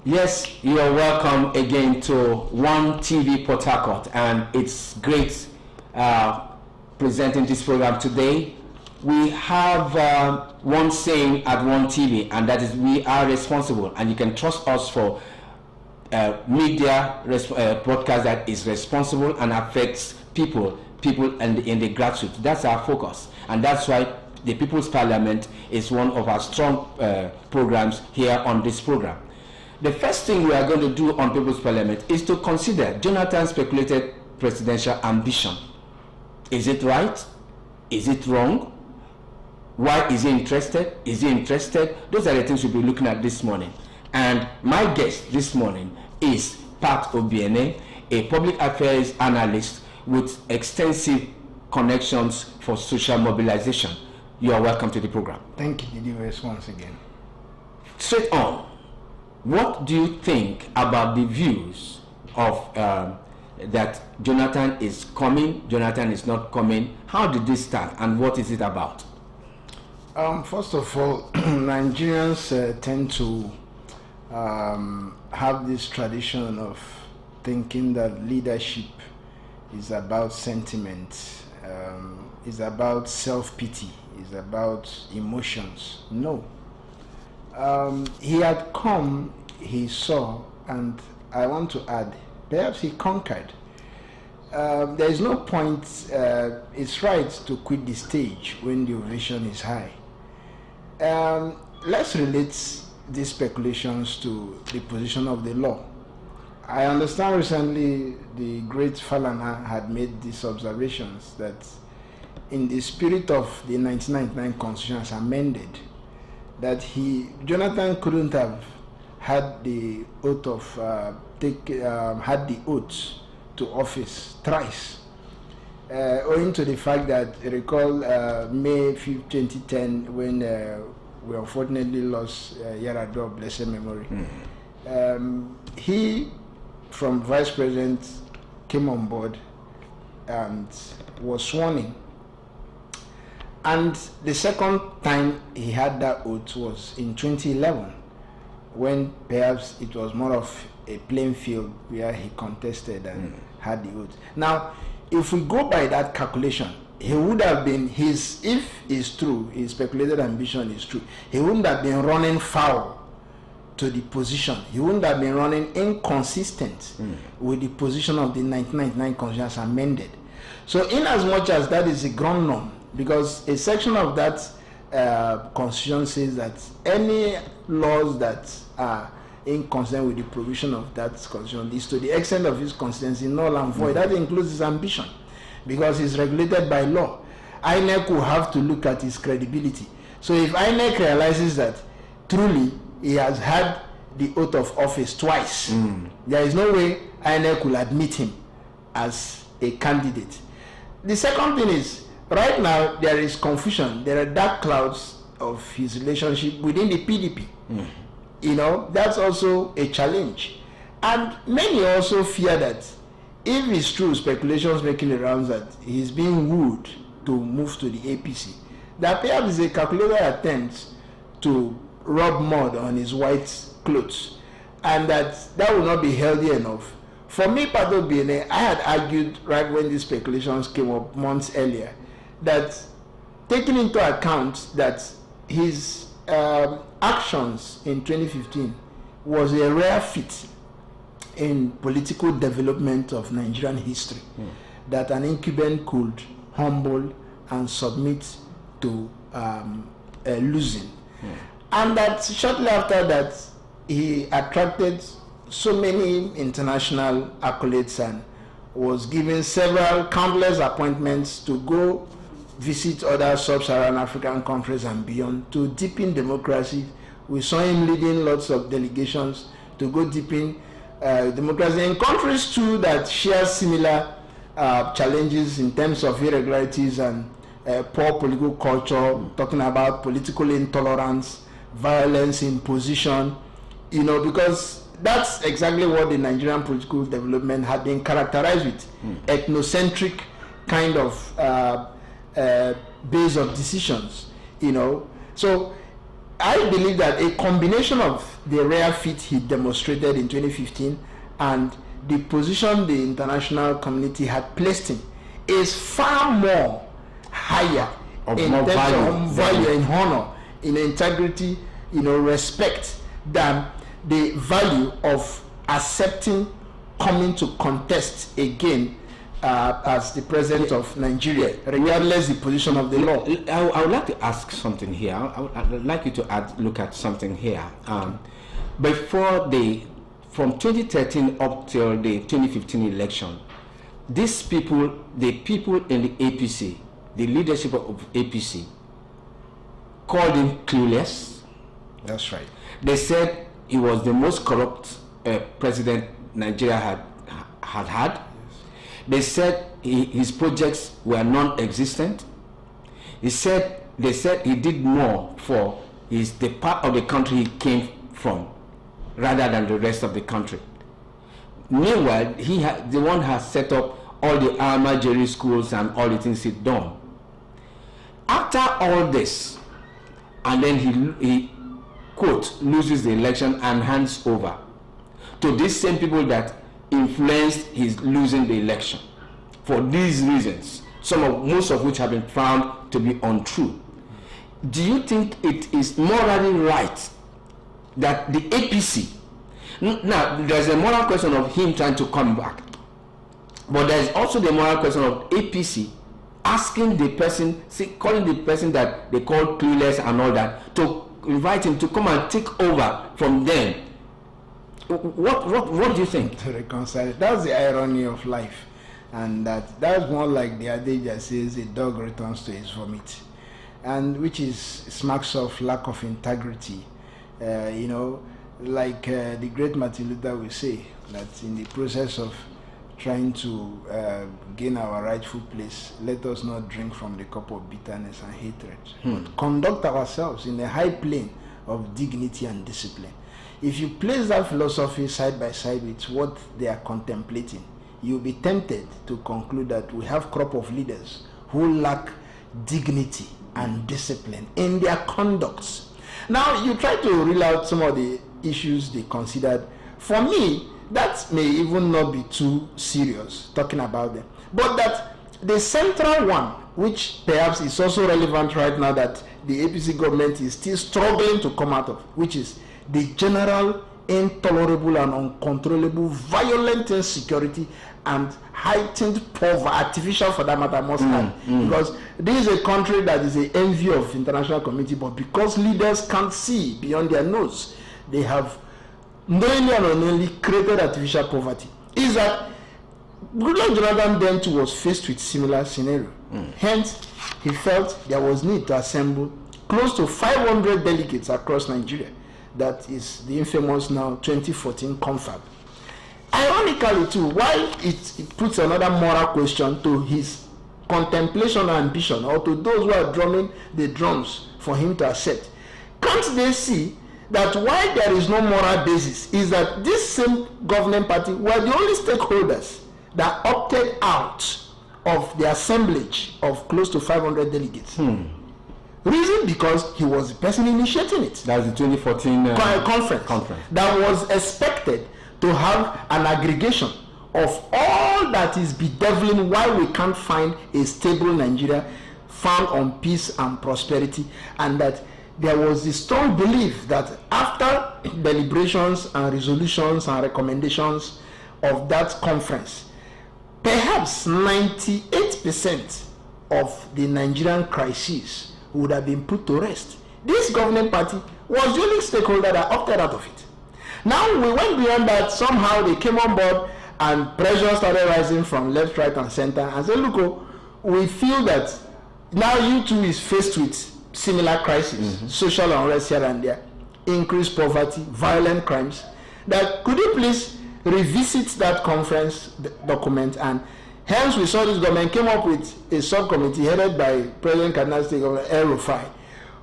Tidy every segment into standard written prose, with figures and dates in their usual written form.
Yes, you are welcome again to OneTV Port Harcourt, and it's great presenting this program today. We have one saying at OneTV, and that is we are responsible, and you can trust us for media broadcast that is responsible and affects people in the grassroots. That's our focus, and that's why the People's Parliament is one of our strong programs here on this program. The first thing we are going to do on People's Parliament is to consider Jonathan's speculated presidential ambition. Is it right? Is it wrong? Why is he interested? Is he interested? Those are the things we'll be looking at this morning. And my guest this morning is Pat Obiene, a public affairs analyst with extensive connections for social mobilization. You are welcome to the program. Thank you, DDS, once again. Straight on, what do you think about the views of that Jonathan is coming, Jonathan is not coming? How did this start, and what is it about? First of all, Nigerians tend to have this tradition of thinking that leadership is about sentiment, is about self-pity, is about emotions. No. He had come, he saw, and I want to add, perhaps he conquered. There is no point, it's right to quit the stage when the ovation is high. Let's relate these speculations to the position of the law. I understand recently the great Falana had made these observations that in the spirit of the 1999 Constitution as amended, that Jonathan couldn't have had the oath of had the oath to office thrice, owing to the fact that recall May 5, 2010, when we unfortunately lost Yaradua, blessed memory. He, from vice president, came on board and was sworn in. And the second time he had that oath was in 2011, when perhaps it was more of a playing field where he contested and had the oath. Now, if we go by that calculation, he would have been, if it's true, his speculated ambition is true, he wouldn't have been running foul to the position. He wouldn't have been running inconsistent with the position of the 1999 Constitution as amended. So in as much as that is a ground norm, because a section of that Constitution says that any laws that are inconsistent with the provision of that Constitution is to the extent of his consistency null and void. That includes his ambition, because it's regulated by law. INEC will have to look at his credibility. So if INEC realizes that truly he has had the oath of office twice, there is no way INEC will admit him as a candidate. The second thing is, right now there is confusion. There are dark clouds of his relationship within the PDP. You know, that's also a challenge. And many also fear that if it's true, speculations making the rounds that he's being wooed to move to the APC, that perhaps is a calculated attempt to rub mud on his white clothes, and that will not be healthy enough. For me, Pat Obiene, I had argued right when these speculations came up months earlier, that taking into account that his actions in 2015 was a rare feat in political development of Nigerian history, that an incumbent could humble and submit to losing. And that shortly after that, he attracted so many international accolades and was given countless appointments to go visit other sub-Saharan African countries and beyond to deepen democracy. We saw him leading lots of delegations to go deepen democracy in countries too that share similar challenges in terms of irregularities and poor political culture, talking about political intolerance, violence, imposition, you know, because that's exactly what the Nigerian political development had been characterized with, ethnocentric kind of base of decisions, you know. So I believe that a combination of the rare feat he demonstrated in 2015 and the position the international community had placed him is far more higher in terms of value and honor, in integrity, respect, than the value of accepting coming to contest again as the president of Nigeria, regardless the position of the law. I would like to ask something here. I'd like you to look at something here. From 2013 up till the 2015 election, these people, the people in the APC, the leadership of APC, called him clueless. That's right. They said he was the most corrupt president Nigeria had. Yes. They said his projects were non-existent. They said he did more for the part of the country he came from rather than the rest of the country. Meanwhile, the one has set up all the armory schools and all the things he's done. After all this, and then he quote, loses the election and hands over to these same people that influenced his losing the election for these reasons, most of which have been found to be untrue. Do you think it is morally right that the APC, now there's a moral question of him trying to come back, but there's also the moral question of APC asking the person, calling the person that they call clueless and all that, to invite him to come and take over from them? What do you think? To reconcile it. That's the irony of life, and that's more like the adage that says a dog returns to his vomit, and which smacks of lack of integrity. Like the great Martin Luther will say, that in the process of trying to gain our rightful place, let us not drink from the cup of bitterness and hatred, but conduct ourselves in a high plane of dignity and discipline. If you place that philosophy side by side with what they are contemplating, you'll be tempted to conclude that we have a crop of leaders who lack dignity and discipline in their conducts. Now, you try to reel out some of the issues they considered. For me, that may even not be too serious, talking about them. But that the central one, which perhaps is also relevant right now, that the APC government is still struggling to come out of, which is the general, intolerable and uncontrollable violent insecurity and heightened poverty, artificial for that matter, must have. Because this is a country that is the envy of international community, but because leaders can't see beyond their nose, they have knowingly and unknowingly created artificial poverty. Is that Goodluck Jonathan then too was faced with similar scenario. Hence, he felt there was need to assemble close to 500 delegates across Nigeria. That is the infamous now 2014 confab. Ironically too, while it puts another moral question to his contemplation and ambition, or to those who are drumming the drums for him to accept, can't they see that why there is no moral basis is that this same governing party were the only stakeholders that opted out of the assemblage of close to 500 delegates. Reason because he was the person initiating it. That's the 2014 conference that was expected to have an aggregation of all that is bedeviling why we can't find a stable Nigeria found on peace and prosperity, and that there was the strong belief that after deliberations and resolutions and recommendations of that conference, perhaps 98% of the Nigerian crises would have been put to rest. This governing party was the only stakeholder that opted out of it. Now we went beyond that. Somehow they came on board and pressure started rising from left, right and center, and said, look, we feel that now you too is faced with similar crises, social unrest here and there, increased poverty, violent crimes, that could you please revisit that conference document. And hence we saw this government came up with a subcommittee headed by President Kaduna State Governor El-Rufai,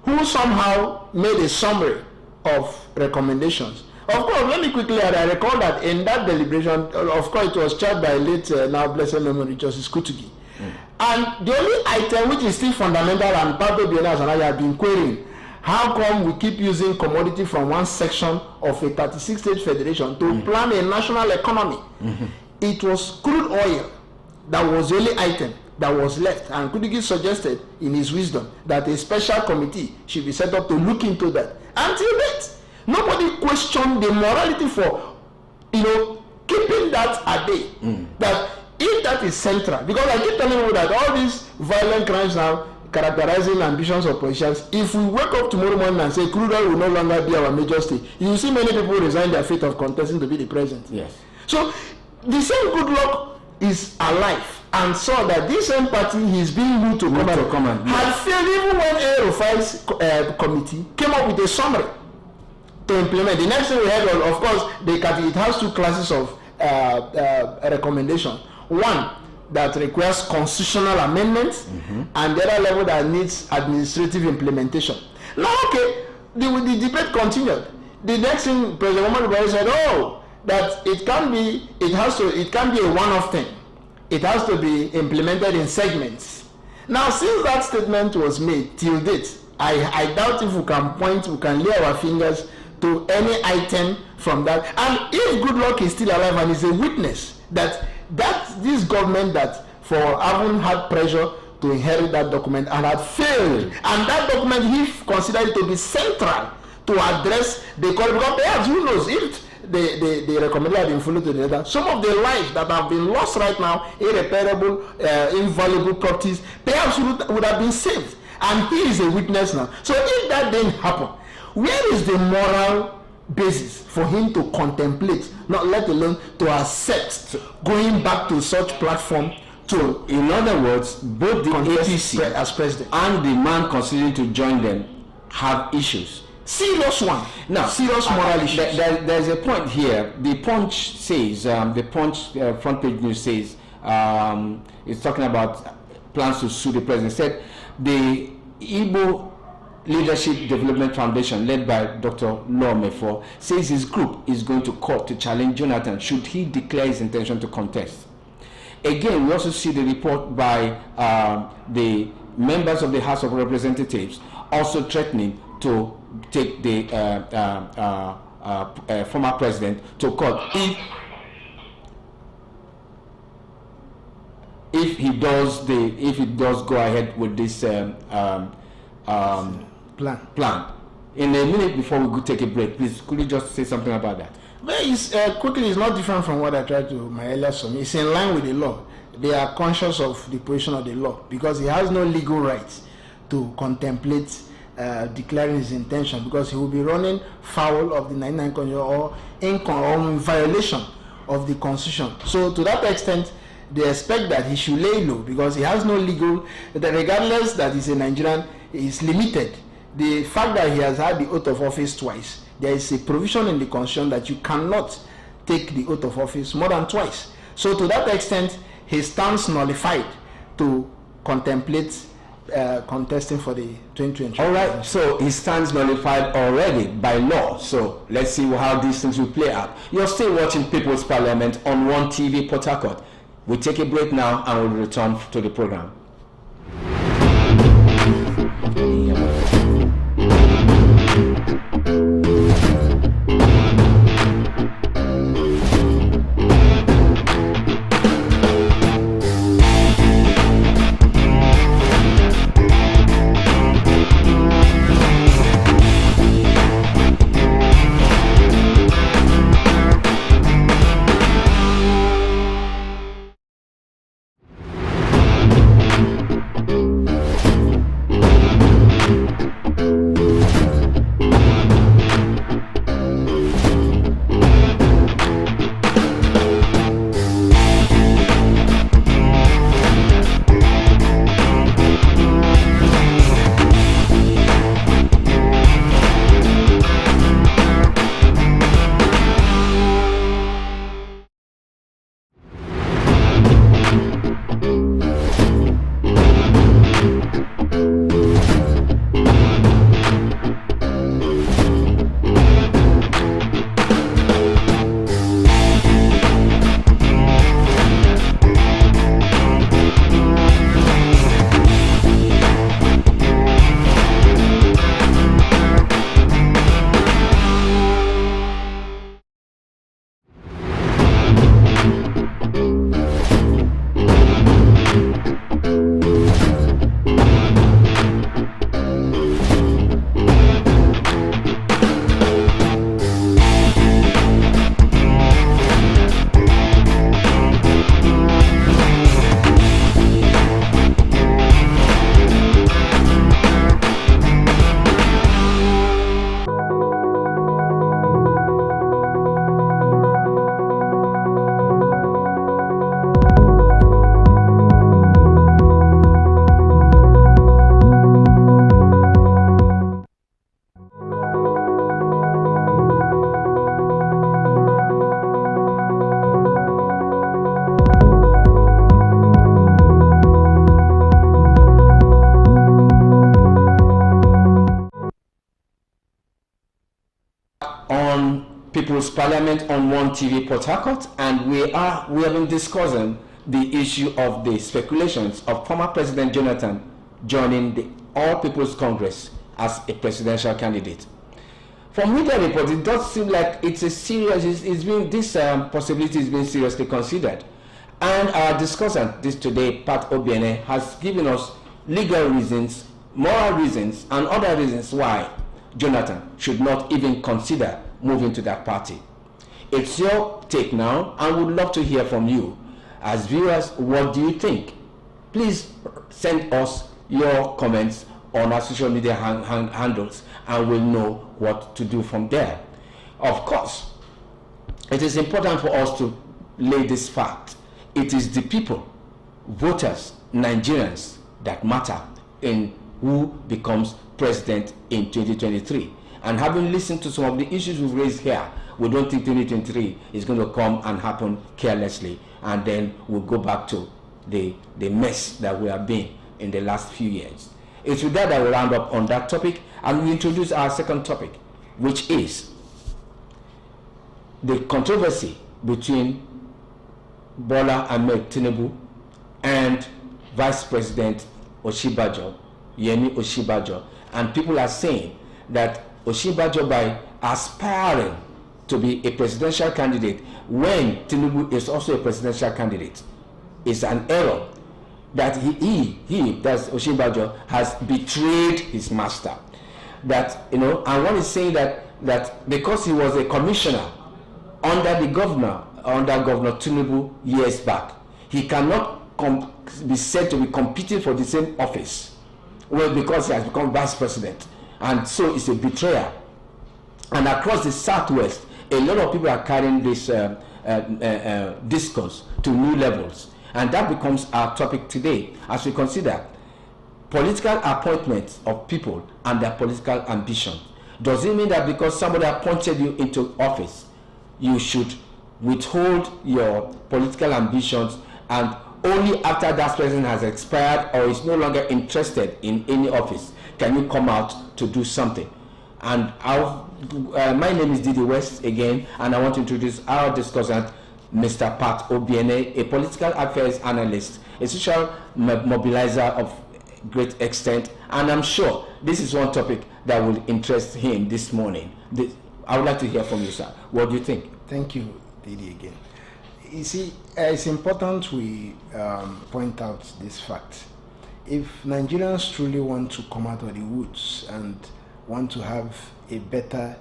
who somehow made a summary of recommendations. Of course, let me quickly add, I recall that in that deliberation, of course it was chaired by late now blessed memory Justice Kutugi. And the only item which is still fundamental and part of the and I have been querying, How come we keep using commodity from one section of a 36-state federation to plan a national economy? It was crude oil that was the only item that was left, and Kudigi suggested in his wisdom that a special committee should be set up to look into that. Until that, nobody questioned the morality for, keeping that at bay. That if that is central, because I keep telling you that all these violent crimes now characterizing ambitions of politicians, if we wake up tomorrow morning and say crude oil will no longer be our major state, you will see many people resign their fate of contesting to be the president. Yes. So the same good luck is alive and saw that this same party he's being moved to command had failed even when A. committee came up with a summary to implement. The next thing we had was, of course, it has two classes of recommendation. One that requires constitutional amendments, and the other level that needs administrative implementation. Now, okay, the debate continued. The next thing President Muhammadu Buhari said, that it can be a one-off thing. It has to be implemented in segments. Now, since that statement was made till date, I doubt if we can lay our fingers to any item from that. And if Goodluck is still alive and is a witness that this government that for having had pressure to inherit that document and had failed, and that document he considered it to be central to address the call, because perhaps who knows if the recommendation had been followed to the letter, some of the lives that have been lost right now, irreparable, invaluable properties, perhaps would have been saved. And he is a witness now. So if that didn't happen, where is the moral basis for him to contemplate, not let alone to accept going back to such platform? So, in other words, both the APC as president and the man considering to join them have issues. Serious one. Now, serious moral issues. There's a point here. The Punch says, the Punch front page news says, it's talking about plans to sue the president. It said the Igbo Leadership Development Foundation, led by Dr. Lomefo, says his group is going to court to challenge Jonathan should he declare his intention to contest. Again, we also see the report by the members of the House of Representatives also threatening to take the former president to court if he does go ahead with this plan. In a minute before we go take a break, please could you just say something about that? Well, it's not different from what I tried to my earlier summary. It's in line with the law. They are conscious of the position of the law because he has no legal right to contemplate declaring his intention, because he will be running foul of the 99 or in violation of the constitution. So to that extent, they expect that he should lay low because he has no legal, that regardless that he's a Nigerian, is limited. The fact that he has had the oath of office twice, there is a provision in the constitution that you cannot take the oath of office more than twice. So to that extent, he stands nullified to contemplate contesting for the 2020. All right, so he stands nullified already by law. So let's see how these things will play out. You're still watching People's Parliament on OneTV Port Harcourt. We'll take a break now and we'll return to the program. People's Parliament on OneTV Port Harcourt, and we have been discussing the issue of the speculations of former President Jonathan joining the All People's Congress as a presidential candidate. From media reports, it does seem like it's a serious, this possibility is being seriously considered. And our discussant this today, Pat Obiene, has given us legal reasons, moral reasons, and other reasons why Jonathan should not even consider moving to that party. It's your take now, and we'd love to hear from you. As viewers, what do you think? Please send us your comments on our social media handles, and we'll know what to do from there. Of course, it is important for us to lay this fact. It is the people, voters, Nigerians, that matter in who becomes president in 2023. And having listened to some of the issues we've raised here, we don't think 2023 is going to come and happen carelessly, and then we'll go back to the mess that we have been in the last few years. It's with that we'll round up on that topic, and we introduce our second topic, which is the controversy between Bola Ahmed Tinubu and Vice President Yemi Osinbajo. And people are saying that Osinbajo, by aspiring to be a presidential candidate when Tinubu is also a presidential candidate, is an error. That that's Osinbajo, has betrayed his master. That, and one is saying that because he was a commissioner under Governor Tinubu years back, he cannot be said to be competing for the same office. Well, because he has become vice president, and so it's a betrayal. And across the southwest, a lot of people are carrying this discourse to new levels. And that becomes our topic today as we consider political appointments of people and their political ambition. Does it mean that because somebody appointed you into office, you should withhold your political ambitions, and only after that person has expired or is no longer interested in any office can you come out to do something? And my name is Didi West again, and I want to introduce our discussant, Mr. Pat Obiene, a political affairs analyst, a social mobilizer of great extent, and I'm sure this is one topic that will interest him this morning. I would like to hear from you, sir. What do you think? Thank you, Didi, again. You see, it's important we point out this fact. If Nigerians truly want to come out of the woods and want to have a better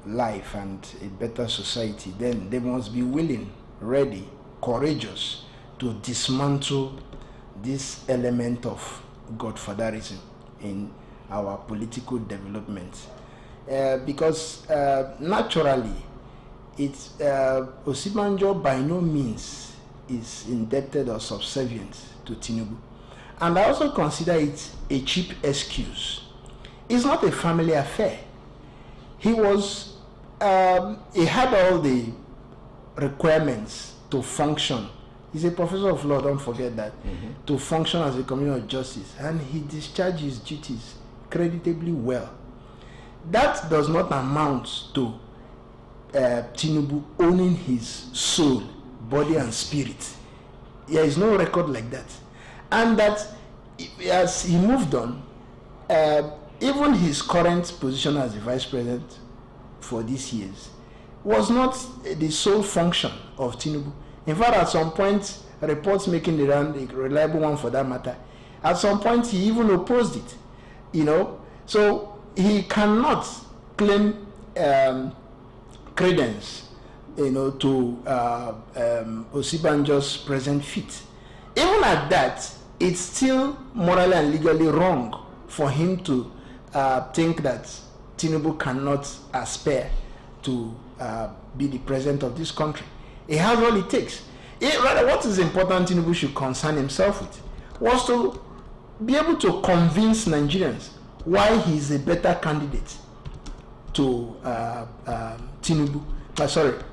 life and a better society, then they must be willing, ready, courageous to dismantle this element of godfatherism in our political development. Because naturally, it's Osinbajo by no means is indebted or subservient to Tinubu. And I also consider it a cheap excuse. It's not a family affair. He was, he had all the requirements to function. He's a professor of law, don't forget that, to function as a commissioner of justice, and he discharged his duties creditably well. That does not amount to Tinubu owning his soul, body and spirit. There is no record like that. And that as he moved on, even his current position as the vice president for these years was not the sole function of Tinubu. In fact, at some point, reports making the round, a reliable one for that matter, at some point he even opposed it, So he cannot claim credence, to Osinbajo's present feat. Even at that, it's still morally and legally wrong for him to think that Tinubu cannot aspire to be the president of this country. He has all it takes. Rather, what is important Tinubu should concern himself with was to be able to convince Nigerians why he is a better candidate to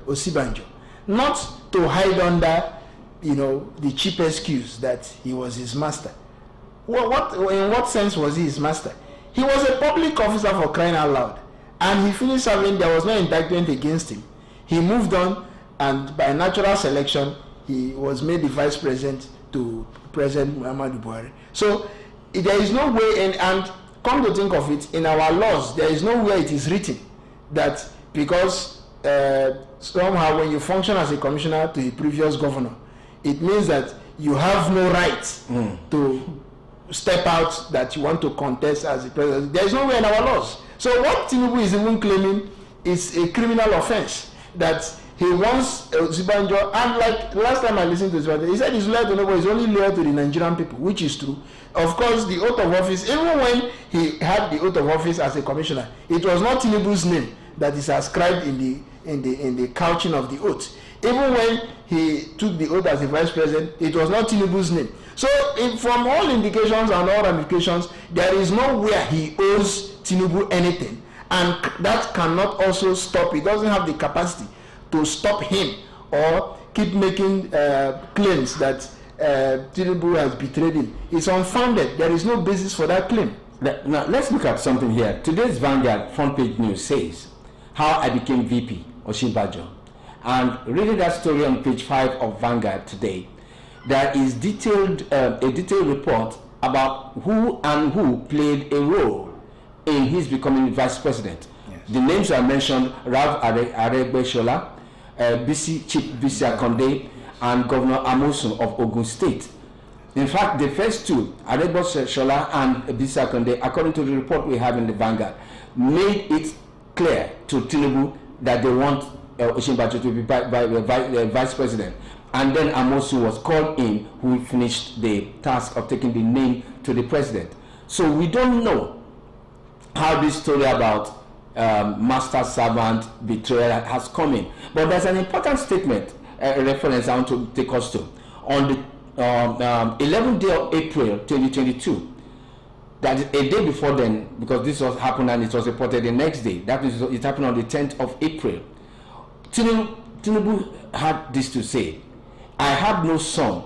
Osinbajo, not to hide under, the cheap excuse that he was his master. In what sense was he his master? He was a public officer, for crying out loud, and he finished serving. There was no indictment against him. He moved on, and by natural selection, he was made the vice president to President Muhammadu Buhari. So there is no way, and come to think of it, in our laws, there is no way it is written that because somehow when you function as a commissioner to a previous governor, it means that you have no right to step out, that you want to contest as the president. There is no way in our laws. So what Tinubu is even claiming is a criminal offense, that he wants Osinbajo, and like last time I listened to Osinbajo, he said he's loyal to nobody, he's only loyal to the Nigerian people, which is true. Of course, the oath of office, even when he had the oath of office as a commissioner, it was not Tinubu's name that is ascribed in the couching of the oath. Even when he took the oath as a vice president, it was not Tinubu's name. So from all indications and all ramifications, there is nowhere he owes Tinubu anything, and that cannot also stop. He doesn't have the capacity to stop him or keep making claims that Tinubu has betrayed him. It's unfounded. There is no basis for that claim. Now let's look at something here. Today's Vanguard front page news says how I became VP Osinbajo, and reading that story on page 5 of Vanguard today, there is a detailed report about who played a role in his becoming vice president. Yes. The names are mentioned: Rav Aregbesola, Chief Bisi Akonde, and Governor Amosun of Ogun State. In fact, the first two, Aregbesola and Bisi Akonde, according to the report we have in the Vanguard, made it clear to Tinubu that they want Osinbajo to be vice president. And then Amosun was called in, who finished the task of taking the name to the president. So we don't know how this story about master servant betrayal has come in. But there's an important statement, reference I want to take us to. On the 11th day of April 2022, that is a day before then, because this was happened and it was reported the next day. That is, it happened on the 10th of April. Tinubu had this to say: I had no son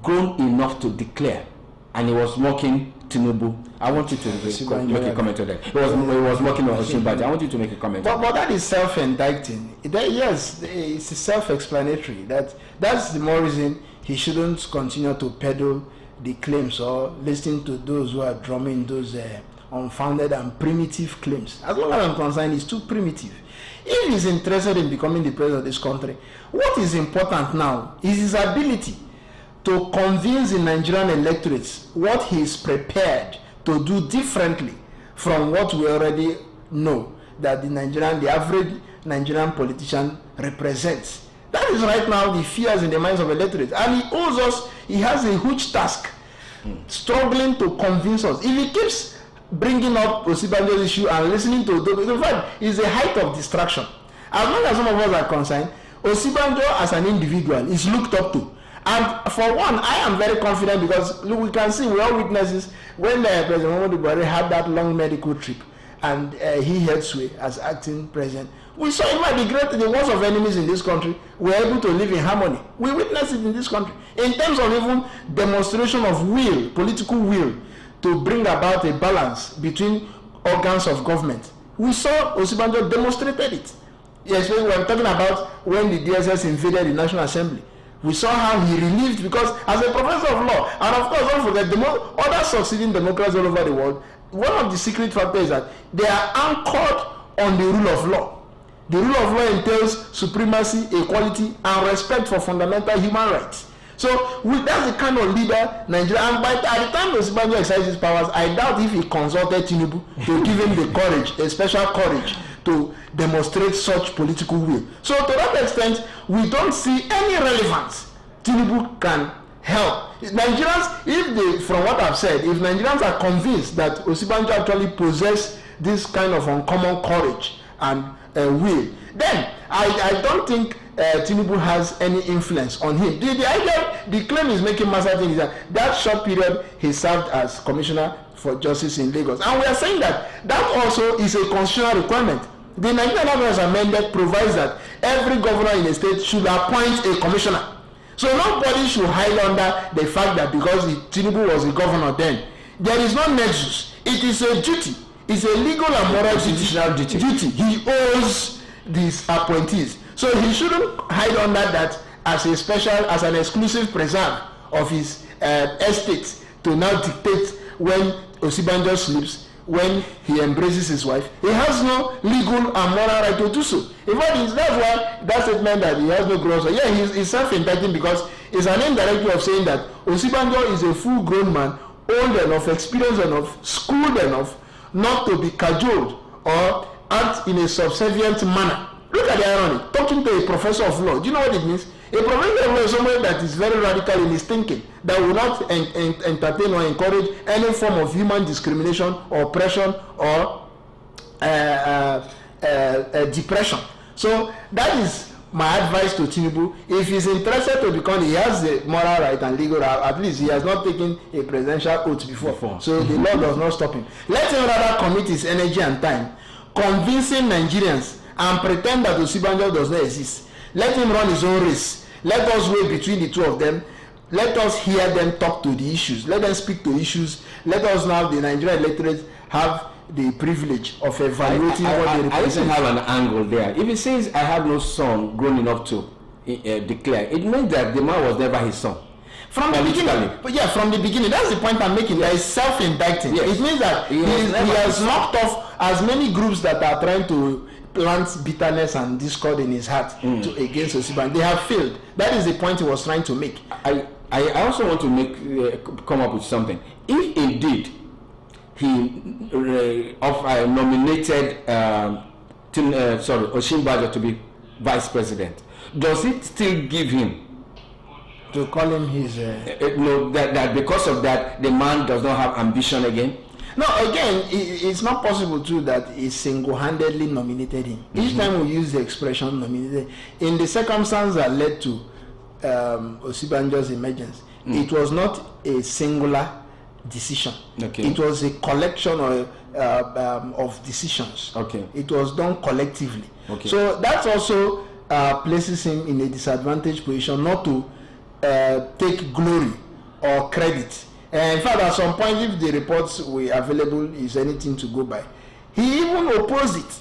grown enough to declare, and he was mocking Tinubu. I want you to make a comment on that. He was mocking Osinbajo. I want you to make a comment. But that is self-indicting. Yes, it's self-explanatory. That's the more reason he shouldn't continue to peddle the claims or listen to those who are drumming those unfounded and primitive claims. As long as I'm concerned, it's too primitive. If he's interested in becoming the president of this country, what is important now is his ability to convince the Nigerian electorates what he is prepared to do differently from what we already know that the average Nigerian politician represents. That is right now the fears in the minds of electorates, and he has a huge task, struggling to convince us. If he keeps bringing up Osinbajo's issue and listening to those, in fact, it's a height of distraction. As long as some of us are concerned, Osinbajo as an individual is looked up to. And for one, I am very confident, because look, we can see, we all witnesses when President Muhammadu Buhari had that long medical trip and he held sway as acting president. We saw the worst of enemies in this country were able to live in harmony. We witnessed it in this country. In terms of even demonstration of will, political will, to bring about a balance between organs of government, we saw Osinbajo demonstrated it. Yes, we were talking about when the DSS invaded the National Assembly. We saw how he relieved, because as a professor of law, and of course don't forget, other succeeding democracies all over the world, one of the secret factors is that they are anchored on the rule of law. The rule of law entails supremacy, equality, and respect for fundamental human rights. So that's the kind of leader Nigeria. And at the time Osinbajo exercised his powers, I doubt if he consulted Tinubu to give him the courage, a special courage, to demonstrate such political will. So to that extent, we don't see any relevance Tinubu can help. Nigerians, from what I've said, if Nigerians are convinced that Osinbajo actually possess this kind of uncommon courage and will, then I don't think Tinubu has any influence on him. The claim is making massive thing is that short period he served as commissioner for justice in Lagos, and we are saying that also is a constitutional requirement. The Nigerian Laws Amendment provides that every governor in a state should appoint a commissioner. So nobody should hide under the fact that because Tinubu was a governor then, there is no nexus. It is a duty. It's a legal and moral duty he owes these appointees. So he shouldn't hide under that as an exclusive preserve of his estate to now dictate when Osibanjo sleeps, when he embraces his wife. He has no legal and moral right to do so. In fact, that's why that statement that he has no grounds. Yeah, he's self-indicting because it's an indirect way of saying that Osibanjo is a full-grown man, old enough, experienced enough, schooled enough, not to be cajoled or act in a subservient manner. Look at the irony. Talking to a professor of law, do you know what it means? A professor of law is someone that is very radical in his thinking, that will not entertain or encourage any form of human discrimination or oppression or depression. So that is my advice to Tinubu. If he's interested to become, he has the moral right and legal right. At least he has not taken a presidential oath before. So the law does not stop him. Let him rather commit his energy and time convincing Nigerians and pretend that Osibanjo does not exist. Let him run his own race. Let us wait between the two of them. Let us hear them talk to the issues. Let them speak to issues. Let us now, the Nigerian electorate, have the privilege of evaluating what they represent. I also have an angle there. If he says, I have no son grown enough to declare, it means that the man was never his son. From the beginning. But yeah, from the beginning. That's the point I'm making. There is self-indicting. Yes. It means that he has knocked off as many groups that are trying to plant bitterness and discord in his heart against Osibanjo. They have failed. That is the point he was trying to make. I also want to come up with something. If indeed he nominated Osinbajo to be vice president, does it still give him to call him his no, that because of that the man does not have ambition again? No, again, it's not possible too that he single-handedly nominated him. Each time we use the expression nominated, in the circumstance that led to Osibanjo's emergence, it was not a singular decision. Okay. It was a collection of decisions. Okay. It was done collectively. Okay. So that also places him in a disadvantaged position not to take glory or credit. In fact, at some point, if the reports were available, is anything to go by, he even opposed it.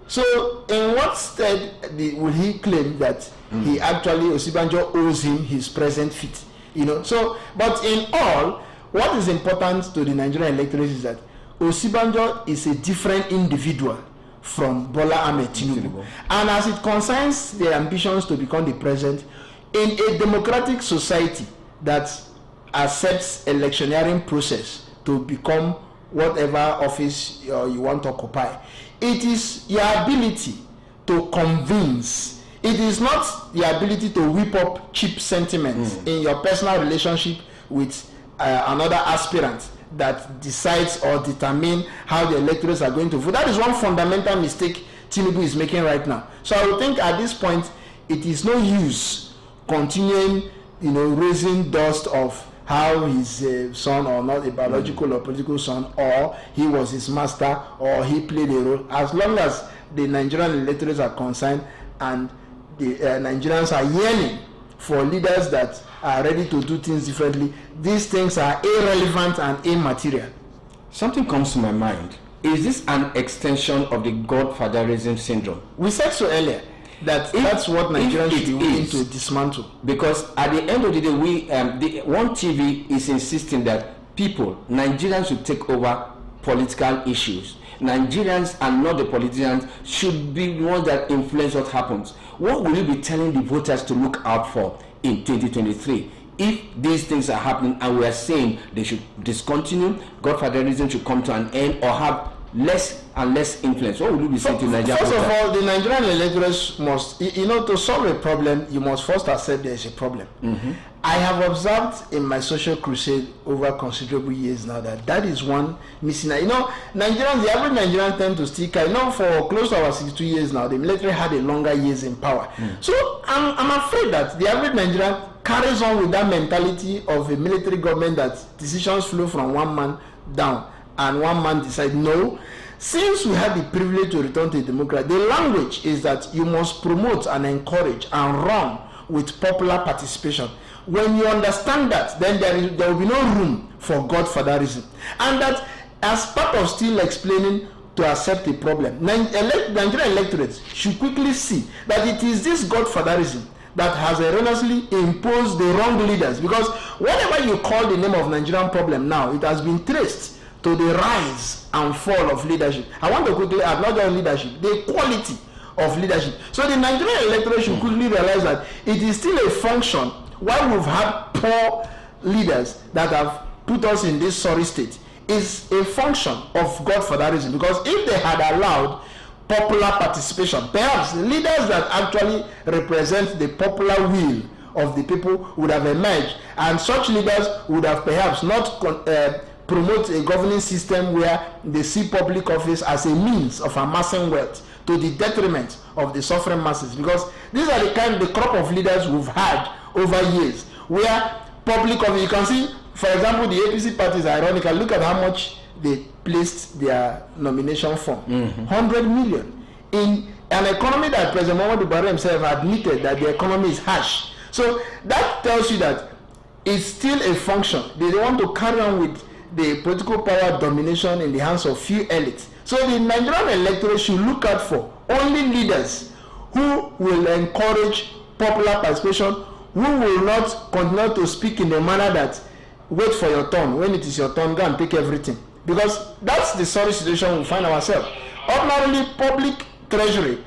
So, in what stead will he claim that he actually, Osibanjo owes him his present feat? You know. So, but in all, what is important to the Nigerian electorate is that Osibanjo is a different individual from Bola Ahmed Tinubu, and as it concerns their ambitions to become the president in a democratic society that accepts electioneering process to become whatever office you want to occupy, it is your ability to convince. It is not the ability to whip up cheap sentiments in your personal relationship with another aspirant that decides or determine how the electorates are going to vote. That is one fundamental mistake Tinubu is making right now. So I would think at this point it is no use continuing, raising dust of how his son or not a biological or political son, or he was his master, or he played a role. As long as the Nigerian electorates are concerned and the Nigerians are yearning for leaders that are ready to do things differently, these things are irrelevant and immaterial. Something comes to my mind. Is this an extension of the godfatherism syndrome? We said so earlier that that's what Nigerians should be willing to dismantle. Because at the end of the day, OneTV is insisting that Nigerians should take over political issues. Nigerians and not the politicians should be the ones that influence what happens. What will you be telling the voters to look out for in 2023? If these things are happening and we are saying they should discontinue, godfatherism should come to an end or have less and less influence, what will you be saying to Nigerians? First of all, the Nigerian electors must, to solve a problem, you must first accept there is a problem. I have observed in my social crusade over considerable years now that is one missing. Nigerians, the average Nigerian tend to stick. I know for close to our 62 years now, the military had a longer years in power. So I'm afraid that the average Nigerian carries on with that mentality of a military government that decisions flow from one man down and one man decides. No, since we have the privilege to return to a democracy, the language is that you must promote and encourage and run with popular participation. When you understand that, then there will be no room for godfatherism, and that as part of still explaining to accept the problem, Nigerian electorates should quickly see that it is this godfatherism that has erroneously imposed the wrong leaders, because whatever you call the name of Nigerian problem now, it has been traced to the rise and fall of leadership. I want to quickly add, not just leadership, the quality of leadership. So the Nigerian electorate should quickly realize that it is still a function, while we've had poor leaders that have put us in this sorry state, is a function of godfatherism, because if they had allowed popular participation, perhaps the leaders that actually represent the popular will of the people would have emerged, and such leaders would have perhaps not promote a governing system where they see public office as a means of amassing wealth to the detriment of the suffering masses, because these are the crop of leaders we've had over years, where public office, you can see, for example, the APC parties, ironically, look at how much they placed their nomination form. 100 million. In an economy that President Muhammadu Buhari himself admitted that the economy is harsh. So that tells you that it's still a function. They want to carry on with the political power domination in the hands of few elites. So the Nigerian electorate should look out for only leaders who will encourage popular participation, who will not continue to speak in a manner that wait for your turn. When it is your turn, go and take everything. Because that's the sorry situation we find ourselves. Ordinarily, public treasury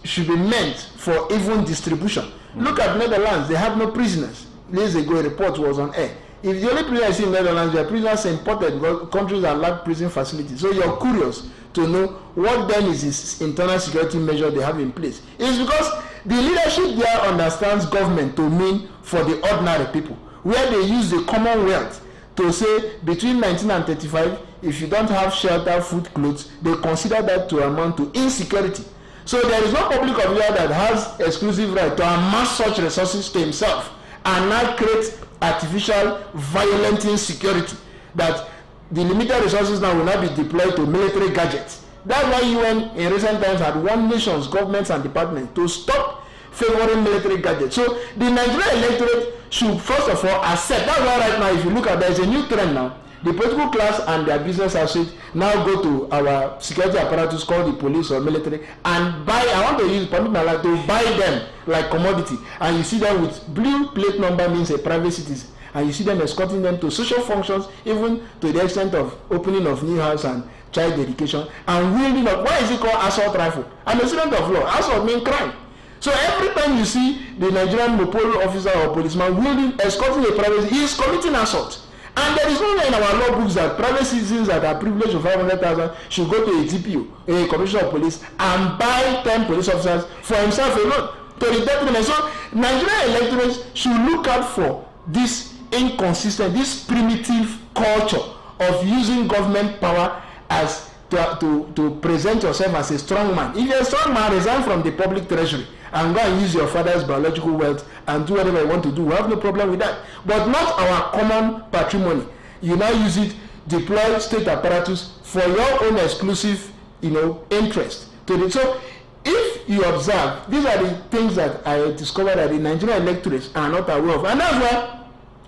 should be meant for even distribution. Look at Netherlands, they have no prisoners. Days ago, a report was on air. If the only prisoners in Netherlands, their prisoners are imported because countries that lack prison facilities. So you're curious to know what then is this internal security measure they have in place. It's because the leadership there understands government to mean for the ordinary people, where they use the commonwealth to say between 19 and 35, if you don't have shelter, food, clothes, they consider that to amount to insecurity. So there is no public official that has exclusive right to amass such resources to himself and now create artificial violent insecurity, that the limited resources now will not be deployed to military gadgets. That's why UN in recent times had warned nations, governments and departments to stop favoring military gadgets. So the Nigerian electorate should first of all accept. That's why right now, if you look at, there is a new trend now. The political class and their business associates now go to our security apparatus called the police or military and buy, I want to use permit my life to buy them like commodity. And you see them with blue plate number, means a private citizen. And you see them escorting them to social functions, even to the extent of opening of new house and child dedication, and wielding up. Why is it called assault rifle? I'm a student of law. Assault means crime. So every time you see the Nigerian Mopol officer or policeman wielding, escorting a private, he is committing assault. And there is no way in our law books that private citizens that are privileged of 500,000 should go to a DPO, a commissioner of police, and buy 10 police officers for himself alone to the detriment. So Nigerian electorates should look out for this inconsistent, this primitive culture of using government power as to present yourself as a strong man. If you're a strong man, resign from the public treasury and go and use your father's biological wealth and do whatever you want to do. We have no problem with that. But not our common patrimony. You now use it, deploy state apparatus for your own exclusive, interest. So if you observe, these are the things that I discovered that the Nigerian electorates are not aware of. And that's why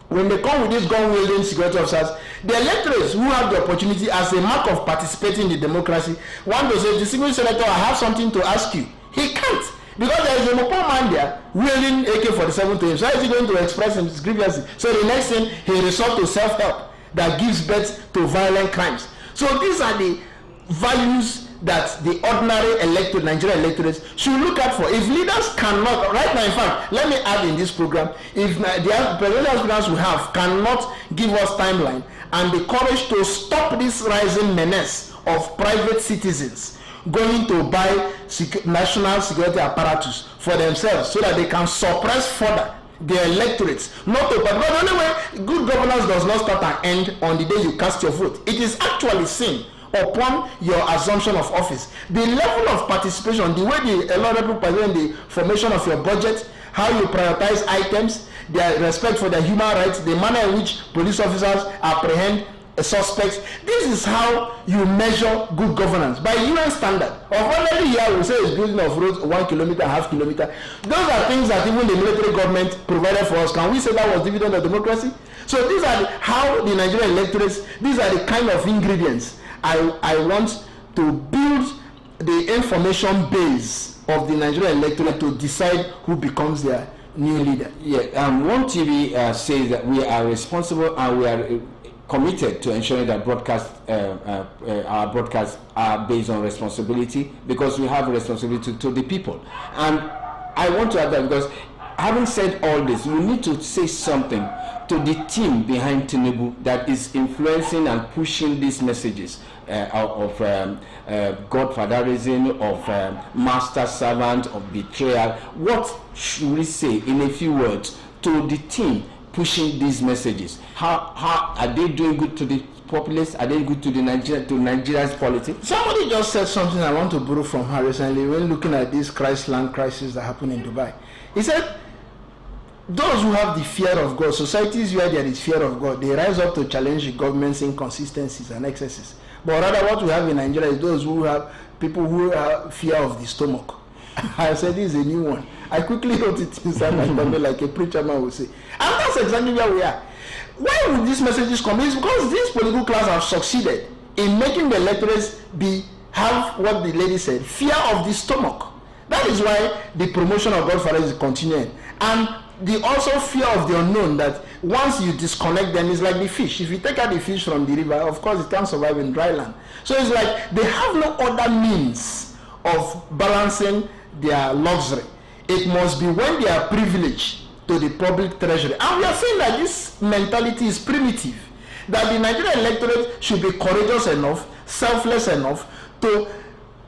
when they come with these gun-wielding security officers, the electorates who have the opportunity as a mark of participating in the democracy want to say, the single senator, I have something to ask you. He can't. Because there is a Mopol man there wielding AK-47 to him. So how is he going to express his grievances? So the next thing, he resorts to self-help that gives birth to violent crimes. So these are the values that the ordinary Nigerian electorates should look out for. If leaders cannot, right now, in fact, let me add in this program, if the presidential aspirants we have cannot give us timeline and the courage to stop this rising menace of private citizens going to buy national security apparatus for themselves so that they can suppress further their electorates, not to, but the only way good governance does not start and end on the day you cast your vote. It is actually seen upon your assumption of office. The level of participation, the way the electoral participate in the formation of your budget, how you prioritize items, their respect for their human rights, the manner in which police officers apprehend suspects. This is how you measure good governance by UN standard. Of already here we say is building of roads 1 kilometer, half kilometer. Those are things that even the military government provided for us. Can we say that was dividend of democracy? So these are how the Nigerian electorates, these are the kind of ingredients I want to build the information base of the Nigerian electorate to decide who becomes their new leader. Yeah, OneTV says that we are responsible and we are committed to ensuring that our broadcasts are based on responsibility, because we have a responsibility to the people. And I want to add that, because having said all this, we need to say something to the team behind Tinubu that is influencing and pushing these messages of godfatherism, of master servant, of betrayal. What should we say in a few words to the team pushing these messages? How are they doing good to the populace? Are they good to the Nigeria's politics? Somebody just said something I want to borrow from her recently when looking at this land crisis that happened in Dubai. He said, those who have the fear of God, societies where there is fear of God, they rise up to challenge the government's inconsistencies and excesses. But rather what we have in Nigeria is those who have people who have fear of the stomach. I said this is a new one. I quickly wrote it inside my Bible like a preacher man would say. And that's exactly where we are. Why would these messages come? It's because this political class have succeeded in making the electorates have what the lady said, fear of the stomach. That is why the promotion of Godfather is continuing. And the also fear of the unknown, that once you disconnect them, it's like the fish. If you take out the fish from the river, of course it can't survive in dry land. So it's like they have no other means of balancing their luxury. It must be when they are privileged to the public treasury. And we are saying that this mentality is primitive, that the Nigerian electorate should be courageous enough, selfless enough to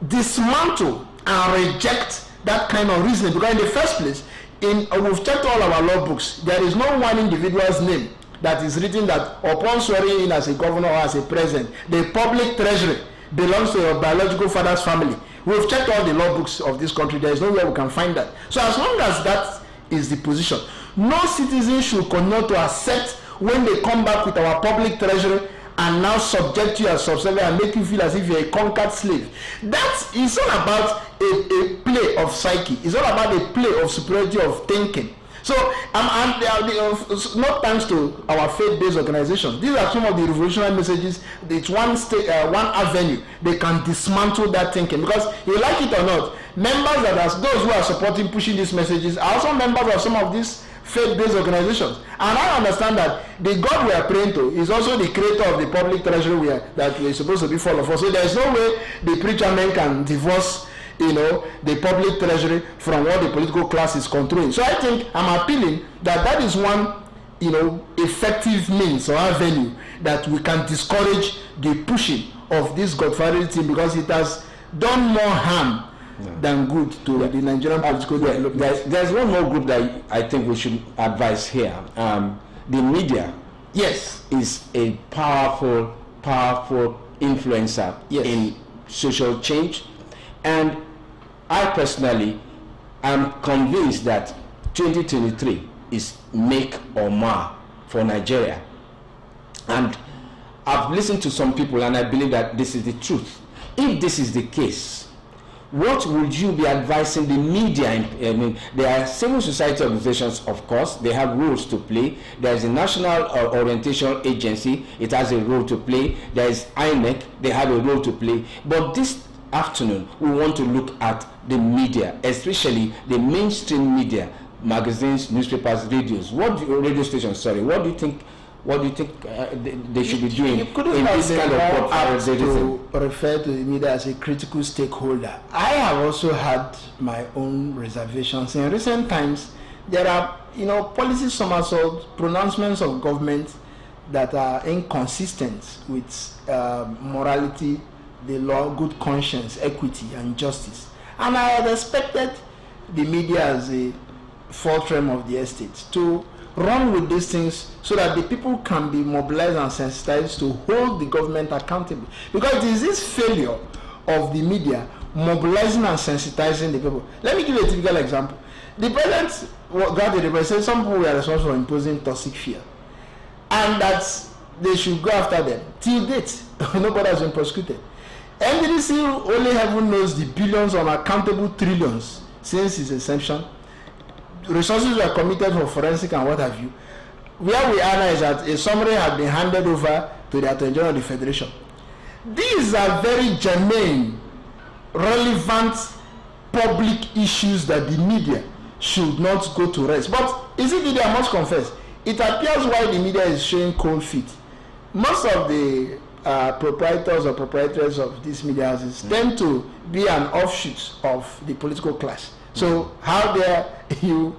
dismantle and reject that kind of reasoning. Because in the first place, we've checked all our law books. There is no one individual's name that is written that upon swearing in as a governor or as a president, the public treasury belongs to your biological father's family. We've checked all the law books of this country. There is nowhere we can find that. So as long as that is the position, no citizen should continue to accept when they come back with our public treasury and now subject you as subservient and make you feel as if you're a conquered slave. That is all about a play of psyche. It's all about a play of superiority of thinking. So, not thanks to our faith-based organizations. These are some of the revolutionary messages. It's one avenue. They can dismantle that thinking, because you like it or not, members those who are supporting pushing these messages are also members of some of these faith-based organizations. And I understand that the God we are praying to is also the creator of the public treasury that we're supposed to be full of. So there's no way the preacher man can divorce the public treasury from what the political class is controlling. So I think I'm appealing that is one effective means or avenue that we can discourage the pushing of this godfatherism, because it has done more harm than good to the Nigerian political development. There's one more group that I think we should advise here. The media, yes, is a powerful influencer in social change. And I personally am convinced that 2023 is make or mar for Nigeria. And I've listened to some people and I believe that this is the truth. If this is the case, what would you be advising the media? I mean, there are civil society organizations, of course, they have roles to play. There is a National Orientation Agency, it has a role to play. There is INEC, they have a role to play. But this afternoon, we want to look at the media, especially the mainstream media, magazines, newspapers, radio stations. Sorry, what do you think? What do you think they should be doing in this kind of to refer to the media as a critical stakeholder? I have also had my own reservations. In recent times, there are policy somersaults, pronouncements of government that are inconsistent with morality, the law, good conscience, equity, and justice. And I had expected the media as a fulcrum of the estate to run with these things so that the people can be mobilized and sensitized to hold the government accountable. Because it is this failure of the media mobilizing and sensitizing the people. Let me give you a typical example. The president got the said some people were responsible for imposing toxic fear. And that they should go after them. Till date, nobody has been prosecuted. NDDC, only heaven knows the billions, unaccountable trillions since its inception. Resources were committed for forensic and what have you. Where we are now is that a summary had been handed over to the Attorney General of the Federation. These are very germane, relevant public issues that the media should not go to rest. But is it I must confess, it appears why the media is showing cold feet. Most of the proprietors or proprietors of these media houses tend to be an offshoot of the political class. So how dare you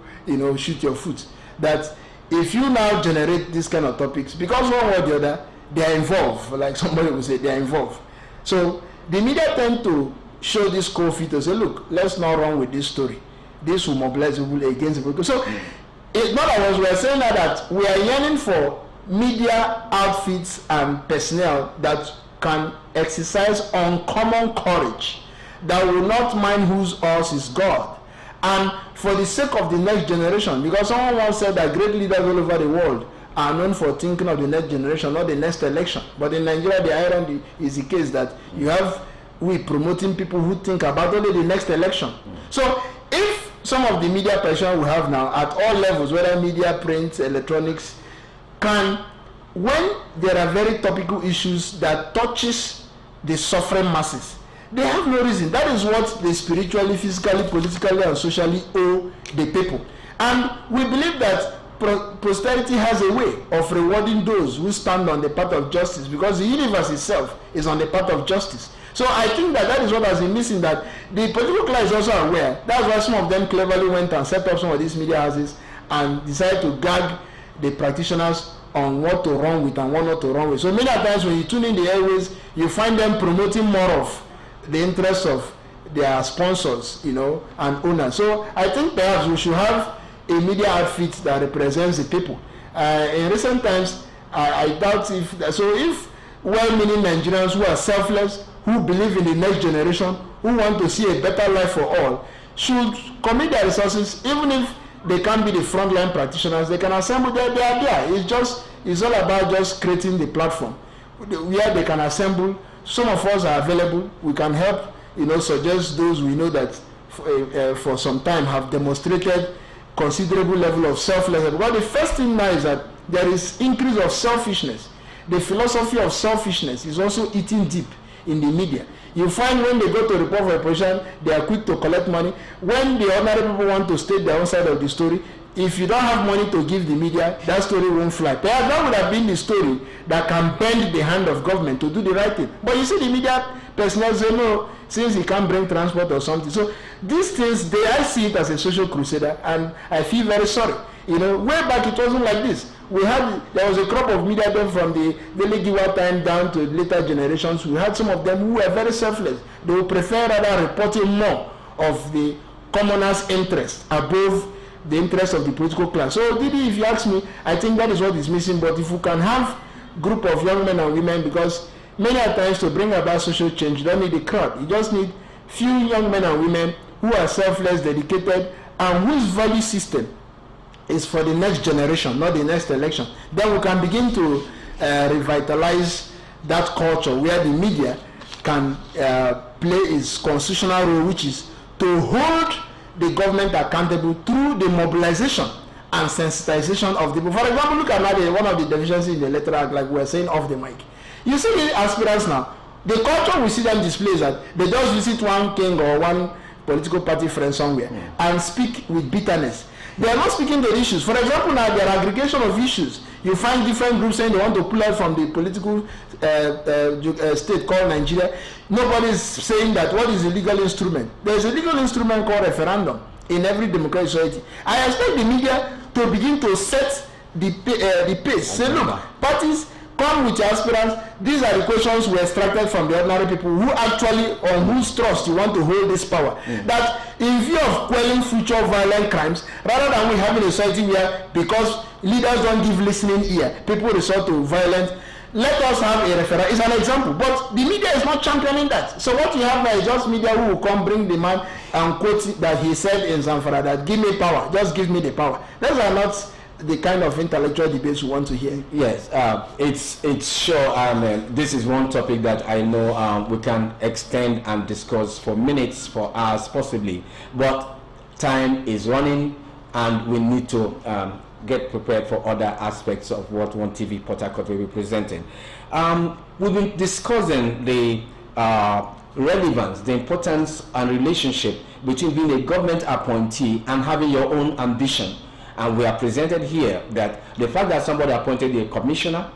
shoot your foot? That if you now generate this kind of topics, because one way or the other, they are involved, like somebody would say, they are involved. So the media tend to show this cold feet and say, look, let's not run with this story. This will mobilize people against the people. So it's not that we are saying that we are yearning for media outfits and personnel that can exercise uncommon courage, that will not mind whose horse is God. And for the sake of the next generation, because someone once said that great leaders all over the world are known for thinking of the next generation, not the next election. But in Nigeria, the irony is the case that you have we promoting people who think about only the next election. So if some of the media pressure we have now at all levels, whether media, print, electronics, can, when there are very topical issues that touches the suffering masses, they have no reason. That is what they spiritually, physically, politically, and socially owe the people. And we believe that posterity has a way of rewarding those who stand on the path of justice, because the universe itself is on the path of justice. So I think that is what has been missing, that the political class is also aware. That's why some of them cleverly went and set up some of these media houses and decided to gag the practitioners on what to run with and what not to run with. So many times when you tune in the airways, you find them promoting more of the interests of their sponsors, and owners. So I think perhaps we should have a media outfit that represents the people. In recent times, I doubt if well-meaning Nigerians who are selfless, who believe in the next generation, who want to see a better life for all, should commit their resources. Even if they can't be the frontline practitioners, they can assemble their idea. It's all about just creating the platform where they can assemble. Some of us are available. We can help, suggest those we know that for some time have demonstrated considerable level of selflessness. Well, the first thing now is that there is increase of selfishness. The philosophy of selfishness is also eating deep in the media. You find when they go to report for a position, they are quick to collect money. When the ordinary people want to state their own side of the story, if you don't have money to give the media, that story won't fly. Perhaps that would have been the story that can bend the hand of government to do the right thing. But you see, the media personnel say no, since he can't bring transport or something. So these things, I see it as a social crusader, and I feel very sorry. Way back it wasn't like this. There was a crop of media then from the Village Giwa time down to later generations. We had some of them who were very selfless. They would prefer rather reporting more of the commoners' interest above the interest of the political class. So Didi, if you ask me, I think that is what is missing. But if you can have group of young men and women, because many times to bring about social change, you don't need a crowd. You just need few young men and women who are selfless, dedicated, and whose value system is for the next generation, not the next election. Then we can begin to revitalize that culture where the media can play its constitutional role, which is to hold the government accountable through the mobilization and sensitization of the people. For example, look at one of the deficiencies in the electoral act, like we were saying off the mic. You see the aspirants now, the culture we see them display is that they just visit one king or one political party friend somewhere and speak with bitterness. They are not speaking the issues. For example, now there are aggregation of issues. You find different groups saying they want to pull out from the political state called Nigeria. Nobody is saying that what is a legal instrument. There is a legal instrument called referendum in every democratic society. I expect the media to begin to set the pace. Say, look, parties, come with your aspirants. These are the questions we extracted from the ordinary people who actually, on whose trust you want to hold this power. That in view of quelling future violent crimes, rather than we having a society where, because leaders don't give listening ear, people resort to violence, let us have a referendum. It's an example, but the media is not championing that. So what you have now is just media who will come bring the man and quote that he said in Zamfara that give me power, just give me the power. Those are not the kind of intellectual debates we want to hear. Yes, it's sure. This is one topic that I know we can extend and discuss for minutes, for hours, possibly. But time is running, and we need to get prepared for other aspects of what OneTV Port Harcourt will be presenting. We've been discussing the relevance, the importance and relationship between being a government appointee and having your own ambition. And we are presented here that the fact that somebody appointed a commissioner,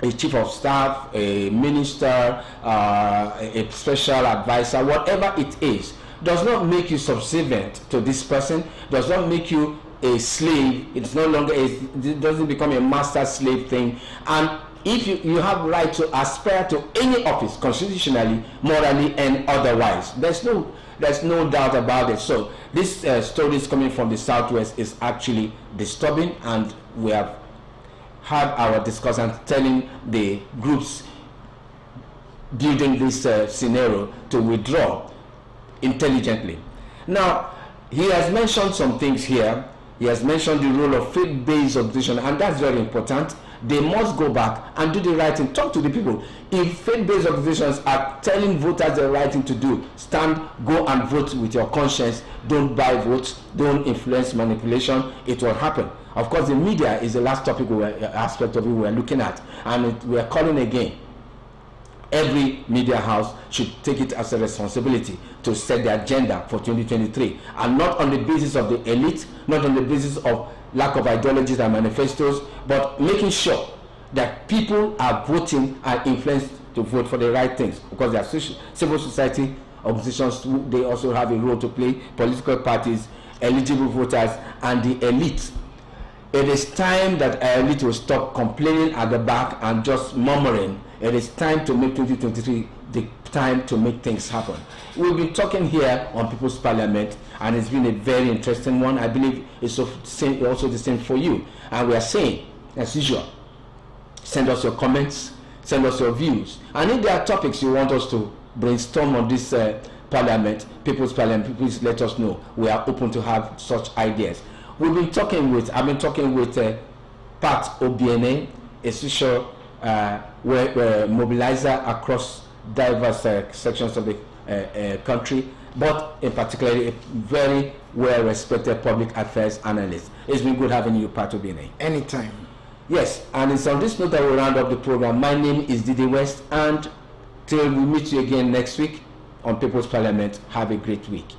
a chief of staff, a minister, a special advisor, whatever it is, does not make you subservient to this person, does not make you a slave. It's no longer it doesn't become a master slave thing. And if you have right to aspire to any office constitutionally, morally, and otherwise, there's no doubt about it. So this story is coming from the Southwest is actually disturbing, and we have had our discussions telling the groups building this scenario to withdraw intelligently. Now, he has mentioned some things here. He has mentioned the role of faith-based organization, and that's very important. They must go back and do the right thing. Talk to the people. If faith-based organizations are telling voters the right thing to do, stand, go and vote with your conscience. Don't buy votes. Don't influence manipulation. It will happen. Of course, the media is the last topic aspect of it we are looking at, and we are calling again. Every media house should take it as a responsibility to set the agenda for 2023, and not on the basis of the elite, not on the basis of lack of ideologies and manifestos, but making sure that people are voting and influenced to vote for the right things, because there are civil society organizations, they also have a role to play, political parties, eligible voters, and the elite. It is time that our elite will stop complaining at the back and just murmuring. It is time to make 2023 the time to make things happen. We've been talking here on People's Parliament, and it's been a very interesting one. I believe it's also the same for you. And we are saying, as usual, send us your comments, send us your views. And if there are topics you want us to brainstorm on this Parliament, People's Parliament, please let us know. We are open to have such ideas. I've been talking with Pat Obiene, a social mobilizer across diverse sections of the country, but in particular a very well-respected public affairs analyst. It's been good having you, Pat Obiene. Anytime. Yes, and it's on this note that we'll round up the program. My name is Didi West, and till we meet you again next week on People's Parliament, have a great week.